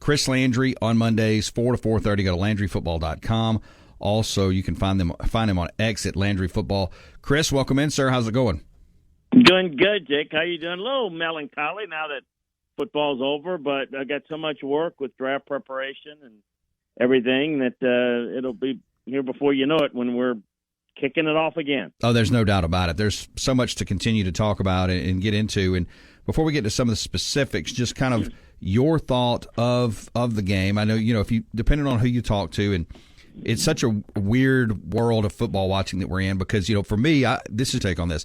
Chris Landry on Mondays, 4 to 4:30. Go to LandryFootball.com. Also, you can find him on X at Landry Football. Chris, welcome in, sir. How's it going? Doing good, Jake. How you doing? A little melancholy now that football's over, but I got so much work with draft preparation and everything that it'll be here before you know it when we're kicking it off again. Oh, there's no doubt about it. There's so much to continue to talk about and get into. And before we get to some of the specifics, just kind of your thought of the game. I know, if you, depending on who you talk to, and it's such a weird world of football watching that we're in because, for me, this is take on this.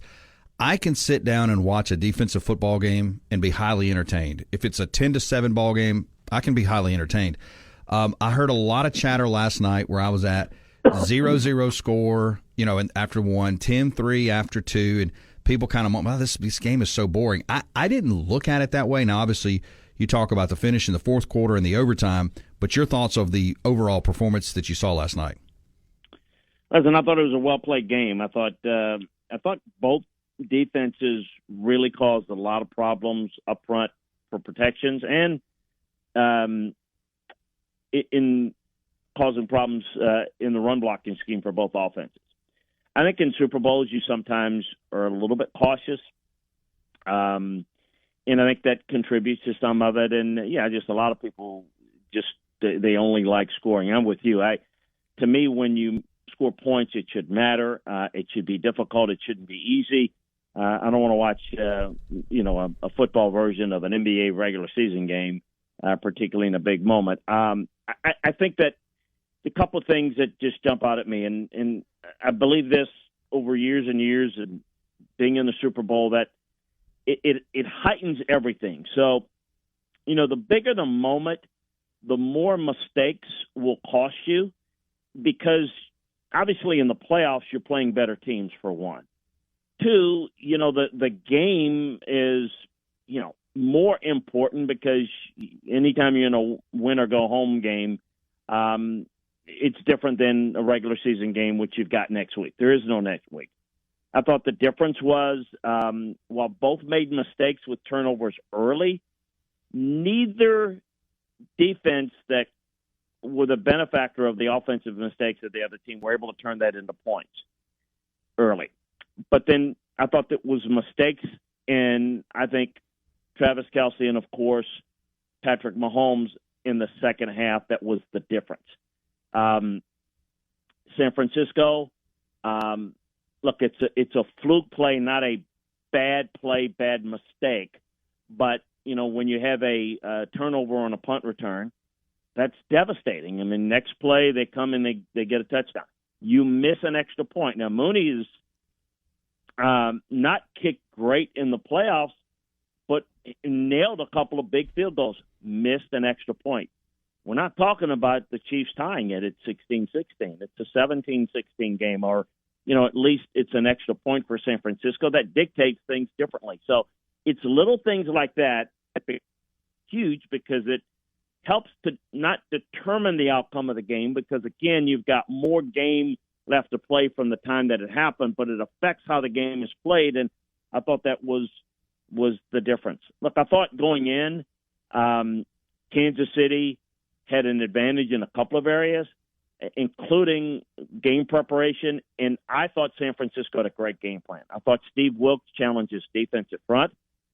I can sit down and watch a defensive football game and be highly entertained. If it's a 10-7 ball game, I can be highly entertained. I heard a lot of chatter last night where I was at 0-0 score, and after one, 10-3 after two, and people kind of went, well, this game is so boring. I didn't look at it that way. Now, obviously, you talk about the finish in the fourth quarter and the overtime, but your thoughts of the overall performance that you saw last night? Listen, I thought it was a well-played game. I thought both defenses really caused a lot of problems up front for protections and in causing problems in the run blocking scheme for both offenses. I think in Super Bowls you sometimes are a little bit cautious, and I think that contributes to some of it. And just a lot of people they only like scoring. I'm with you. To me, when you score points, it should matter. It should be difficult. It shouldn't be easy. I don't want to watch, a football version of an NBA regular season game, particularly in a big moment. I think that a couple of things that just jump out at me, and I believe this over years and years and being in the Super Bowl, that it heightens everything. So, the bigger the moment, the more mistakes will cost you because obviously in the playoffs you're playing better teams for one. Two, the game is, more important because anytime you're in a win or go home game, it's different than a regular season game, which you've got next week. There is no next week. I thought the difference was while both made mistakes with turnovers early, neither defense that were the benefactor of the offensive mistakes of the other team were able to turn that into points early. But then I thought that was mistakes, and I think Travis Kelce and, of course, Patrick Mahomes in the second half, that was the difference. San Francisco, look, it's a fluke play, not a bad play, bad mistake. But, when you have a turnover on a punt return, that's devastating. I mean, next play they come and they get a touchdown. You miss an extra point. Now, Mooney is not kicked great in the playoffs, but nailed a couple of big field goals, missed an extra point. We're not talking about the Chiefs tying it at 16-16. It's a 17-16 game, or, at least it's an extra point for San Francisco. That dictates things differently. So it's little things like that huge because it helps to not determine the outcome of the game because, again, you've got more game left to play from the time that it happened, but it affects how the game is played, and I thought that was the difference. Look, I thought going in, Kansas City had an advantage in a couple of areas, including game preparation, and I thought San Francisco had a great game plan. I thought Steve Wilks challenged his defensive front.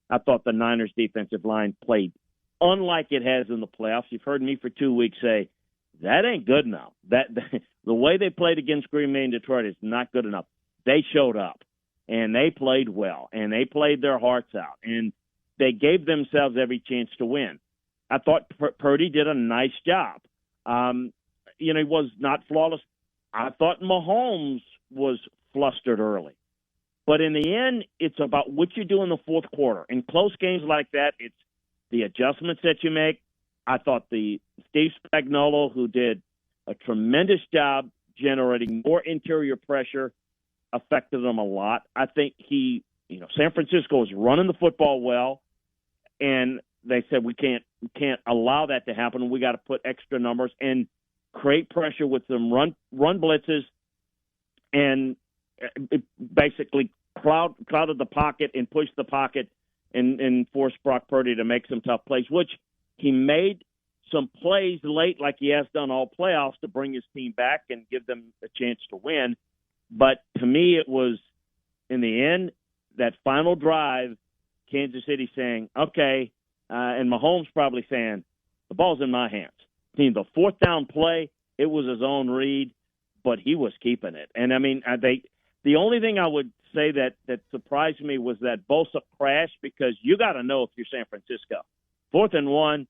I thought the Niners' defensive line played unlike it has in the playoffs. You've heard me for 2 weeks say, that ain't good enough. The way they played against Green Bay and Detroit is not good enough. They showed up, and they played well, and they played their hearts out, and they gave themselves every chance to win. I thought Purdy did a nice job. He was not flawless. I thought Mahomes was flustered early. But in the end, it's about what you do in the fourth quarter. In close games like that, it's the adjustments that you make. I thought the Steve Spagnuolo, who did a tremendous job generating more interior pressure, affected them a lot. I think San Francisco was running the football well, and they said we can't allow that to happen. We got to put extra numbers and create pressure with some run blitzes, and it basically crowded the pocket and pushed the pocket and forced Brock Purdy to make some tough plays, which he made some plays late like he has done all playoffs to bring his team back and give them a chance to win. But to me, it was, in the end, that final drive, Kansas City saying, okay, and Mahomes probably saying, the ball's in my hands. I mean, the fourth down play, it was his own read, but he was keeping it. And, I mean, the only thing I would say that surprised me was that Bosa crash, because you got to know if you're San Francisco. 4th and 1,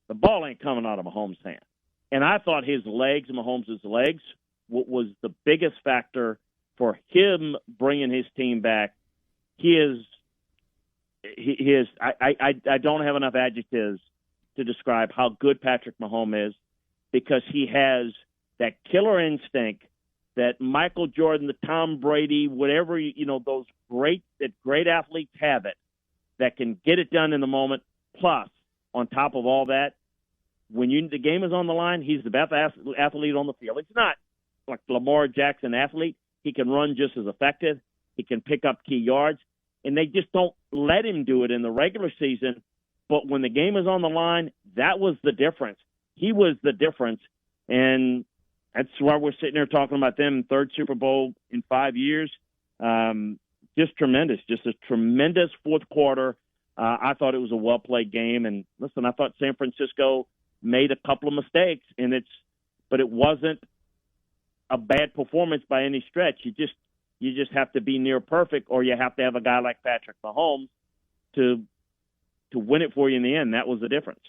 the ball ain't coming out of Mahomes' hand. And I thought his legs, Mahomes' legs, was the biggest factor for him bringing his team back. I don't have enough adjectives to describe how good Patrick Mahomes is, because he has that killer instinct that Michael Jordan, the Tom Brady, whatever, those great athletes have it, that can get it done in the moment. Plus, on top of all that, when the game is on the line, he's the best athlete on the field. He's not like Lamar Jackson athlete. He can run just as effective. He can pick up key yards. And they just don't let him do it in the regular season. But when the game is on the line, that was the difference. He was the difference. And that's why we're sitting here talking about them, third Super Bowl in 5 years. Just tremendous. Just a tremendous fourth quarter. I thought it was a well-played game. And listen, I thought San Francisco made a couple of mistakes, but it wasn't a bad performance by any stretch. You just have to be near perfect, or you have to have a guy like Patrick Mahomes to win it for you in the end. That was the difference.